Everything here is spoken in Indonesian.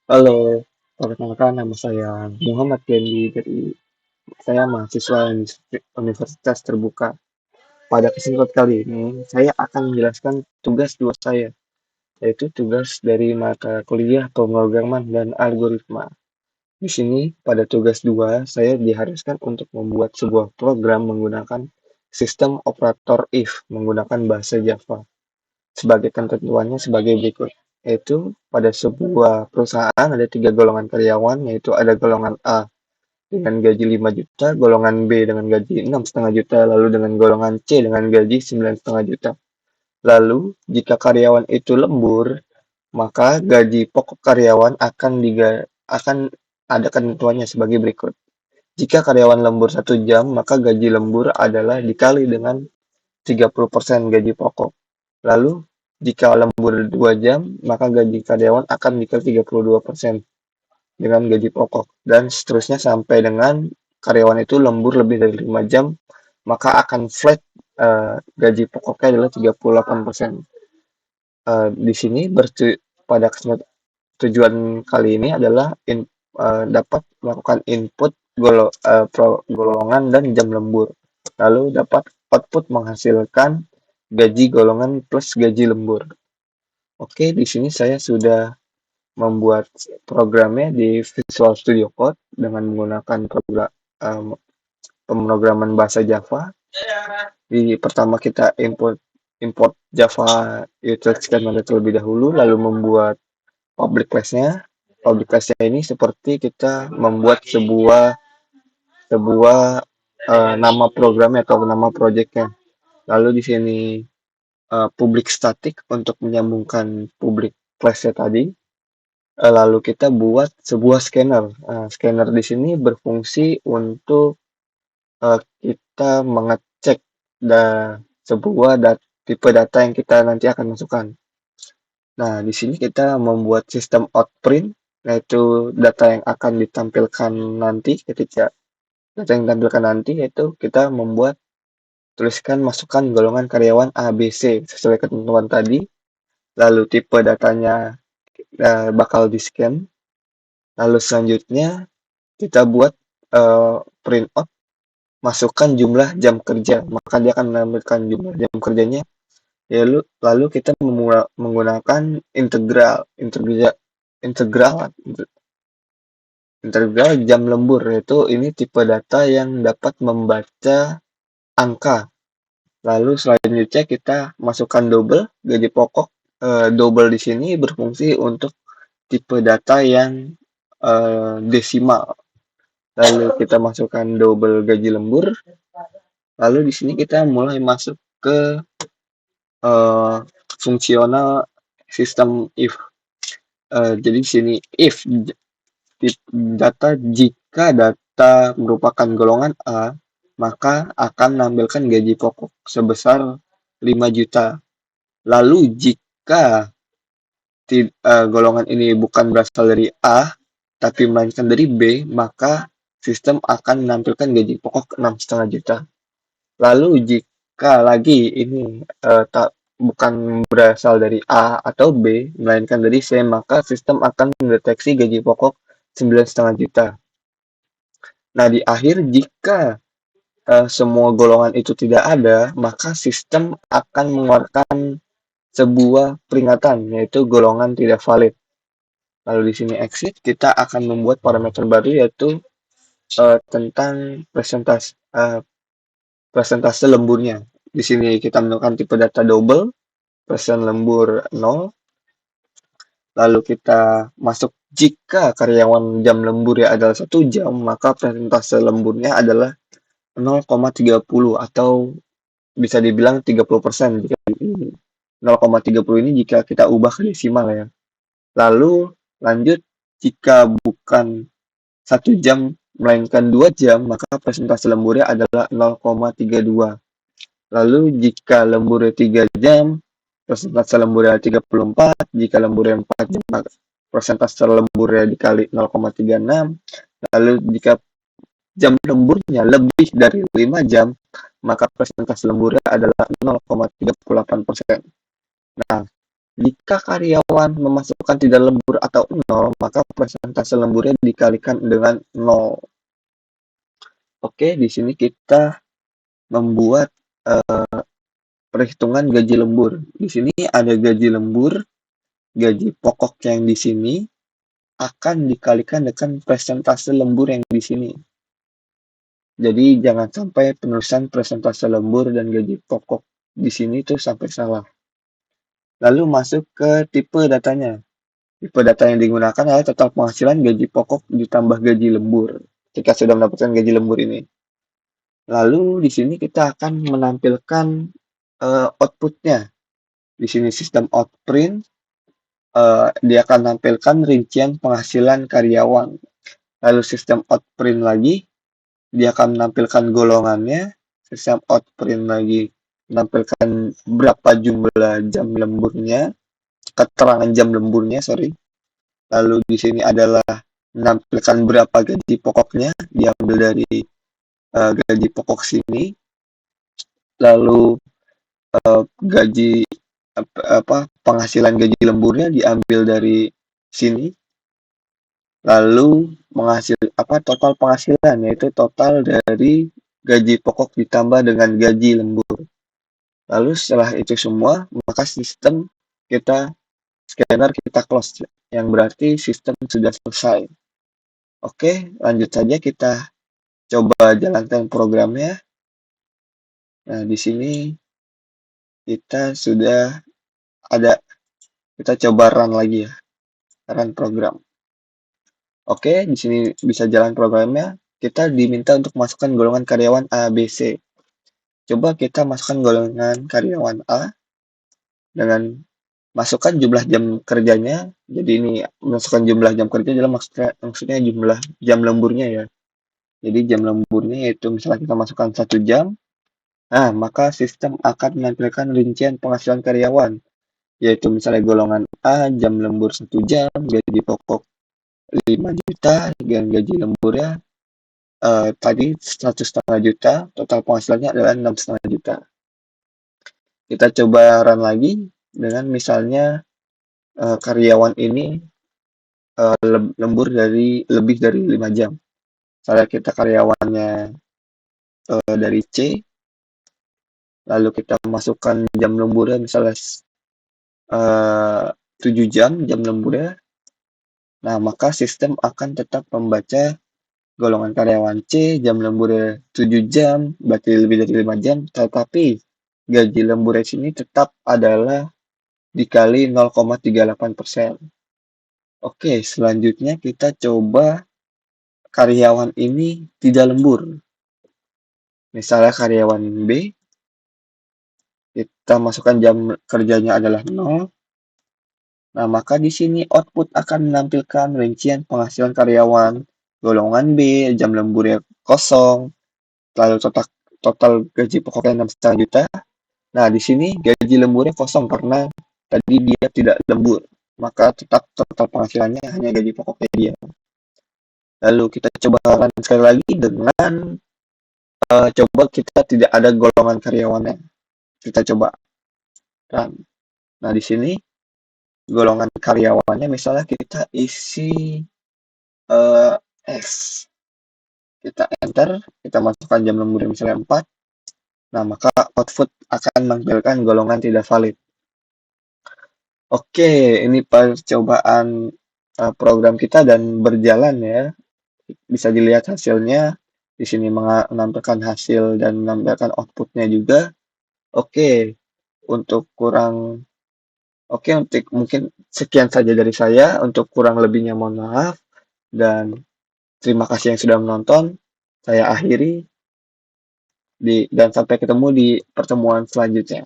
Halo, perkenalkan nama saya Muhammad Gendi dari saya mahasiswa Universitas Terbuka. Pada kesempatan kali ini, saya akan menjelaskan tugas dua saya, yaitu tugas dari mata kuliah pemrograman dan algoritma. Di sini, pada tugas dua, saya diharuskan untuk membuat sebuah program menggunakan sistem operator if menggunakan bahasa Java. Sebagai ketentuannya sebagai berikut, yaitu pada sebuah perusahaan ada tiga golongan karyawan, yaitu ada golongan A dengan gaji 5 juta, golongan B dengan gaji 6,5 juta, lalu dengan golongan C dengan gaji 9,5 juta. Lalu, jika karyawan itu lembur, maka gaji pokok karyawan akan ada ketentuannya sebagai berikut. Jika karyawan lembur 1 jam, maka gaji lembur adalah dikali dengan 30% gaji pokok. Lalu, jika lembur 2 jam, maka gaji karyawan akan dikali 32% dengan gaji pokok. Dan seterusnya sampai dengan karyawan itu lembur lebih dari 5 jam, maka akan flat gaji pokoknya adalah 38%. Di sini pada tujuan kali ini adalah dapat melakukan input golongan dan jam lembur. Lalu dapat output menghasilkan gaji golongan plus gaji lembur. Oke, di sini saya sudah membuat programnya di Visual Studio Code dengan menggunakan pemrograman bahasa Java. Pertama kita import Java utility statement terlebih dahulu, lalu membuat public class-nya. Public class-nya ini seperti kita membuat sebuah nama programnya atau nama project-nya. Lalu di sini public static untuk menyambungkan public class-nya tadi. Lalu kita buat sebuah scanner. Scanner di sini berfungsi untuk kita mengecek sebuah tipe data yang kita nanti akan masukkan. Nah, di sini kita membuat sistem outprint, yaitu data yang akan ditampilkan nanti yaitu kita tuliskan masukkan golongan karyawan A, B, C sesuai ketentuan tadi, lalu tipe datanya bakal di-scan, lalu selanjutnya kita buat print out, masukkan jumlah jam kerja, maka dia akan menampilkan jumlah jam kerjanya. Lalu kita menggunakan integral jam lembur, yaitu ini tipe data yang dapat membaca angka. Lalu selanjutnya kita masukkan double gaji pokok. Double di sini berfungsi untuk tipe data yang desimal. Lalu kita masukkan double gaji lembur. Lalu di sini kita mulai masuk ke fungsional sistem if. Jadi di sini if jika data merupakan golongan A, maka akan menampilkan gaji pokok sebesar 5 juta. Lalu jika golongan ini bukan berasal dari A, tapi melainkan dari B, maka sistem akan menampilkan gaji pokok 6,5 juta. Lalu jika lagi ini bukan berasal dari A atau B, melainkan dari C, maka sistem akan mendeteksi gaji pokok 9,5 juta. Nah, di akhir jika semua golongan itu tidak ada, maka sistem akan mengeluarkan sebuah peringatan, yaitu golongan tidak valid. Lalu di sini exit, kita akan membuat parameter baru, yaitu tentang persentase lemburnya. Di sini kita menggunakan tipe data double, persen lembur 0. Lalu kita masuk jika karyawan jam lemburnya adalah 1 jam, maka persentase lemburnya adalah 0,30 atau bisa dibilang 30%. 0,30 ini jika kita ubah ke desimal ya. Lalu lanjut, jika bukan 1 jam melainkan 2 jam, maka persentase lemburnya adalah 0,32. Lalu jika lemburnya 3 jam, persentase lemburnya 34. Jika lemburnya 4 jam, maka persentase lemburnya dikali 0,36. Lalu jika jam lemburnya lebih dari 5 jam, maka persentase lemburnya adalah 0,38%. Nah, Jika karyawan memasukkan tidak lembur atau nol, maka persentase lemburnya dikalikan dengan nol. Oke, di sini kita membuat perhitungan gaji lembur. Di sini ada gaji lembur, gaji pokok yang di sini akan dikalikan dengan persentase lembur yang di sini. Jadi jangan sampai penulisan persentase lembur dan gaji pokok di sini tuh sampai salah. Lalu masuk ke tipe datanya. Tipe data yang digunakan adalah total penghasilan gaji pokok ditambah gaji lembur. Jika sudah mendapatkan gaji lembur ini. Lalu di sini kita akan menampilkan outputnya. Di sini sistem outprint, dia akan menampilkan rincian penghasilan karyawan. Lalu sistem outprint lagi, dia akan menampilkan golongannya. Sistem outprint lagi menampilkan berapa jumlah jam lemburnya, keterangan jam lemburnya, sorry. Lalu di sini adalah menampilkan berapa gaji pokoknya, diambil dari gaji pokok sini. Lalu gaji penghasilan gaji lemburnya diambil dari sini. Lalu total penghasilan, yaitu total dari gaji pokok ditambah dengan gaji lembur. Lalu setelah itu semua, maka sistem kita scanner kita close, yang berarti sistem sudah selesai. Oke, lanjut saja kita coba jalankan programnya. Nah, di sini kita sudah ada, kita coba run lagi ya, run program. Oke, di sini bisa jalan programnya. Kita diminta untuk masukkan golongan karyawan A, B, C. Coba kita masukkan golongan karyawan A dengan masukkan jumlah jam kerjanya. Jadi ini masukkan jumlah jam kerja adalah maksudnya jumlah jam lemburnya ya. Jadi jam lemburnya yaitu misalnya kita masukkan 1 jam. Nah, maka sistem akan menampilkan rincian penghasilan karyawan. Yaitu misalnya golongan A, jam lembur 1 jam, gaji pokok 5 juta, dan gaji lemburnya tadi 1,5 juta, total penghasilannya adalah 6,5 juta. Kita coba run lagi dengan misalnya karyawan ini lembur lebih dari 5 jam. Misalnya kita karyawannya dari C, lalu kita masukkan jam lemburnya misalnya 7 jam lemburnya. Nah, maka sistem akan tetap membaca golongan karyawan C, jam lemburnya 7 jam, berarti lebih dari 5 jam, tetapi gaji lemburnya sini tetap adalah dikali 0,38%. Oke, selanjutnya kita coba karyawan ini tidak lembur. Misalnya karyawan B, kita masukkan jam kerjanya adalah 0. Nah, maka di sini output akan menampilkan rincian penghasilan karyawan golongan B, jam lemburnya 0, lalu total gaji pokoknya 6,5 juta. Nah, di sini gaji lemburnya 0 karena tadi dia tidak lembur. Maka tetap total penghasilannya hanya gaji pokoknya dia. Lalu kita coba run sekali lagi dengan coba kita tidak ada golongan karyawannya. Kita coba run. Nah, di sini golongan karyawannya misalnya kita isi S. Kita enter, kita masukkan jam lembur misalnya 4. Nah, maka output akan menampilkan golongan tidak valid. Oke, ini percobaan program kita dan berjalan ya. Bisa dilihat hasilnya. Di sini menampilkan hasil dan menampilkan outputnya juga. Oke, untuk mungkin sekian saja dari saya. Untuk kurang lebihnya mohon maaf. Dan terima kasih yang sudah menonton. Saya akhiri dan sampai ketemu di pertemuan selanjutnya.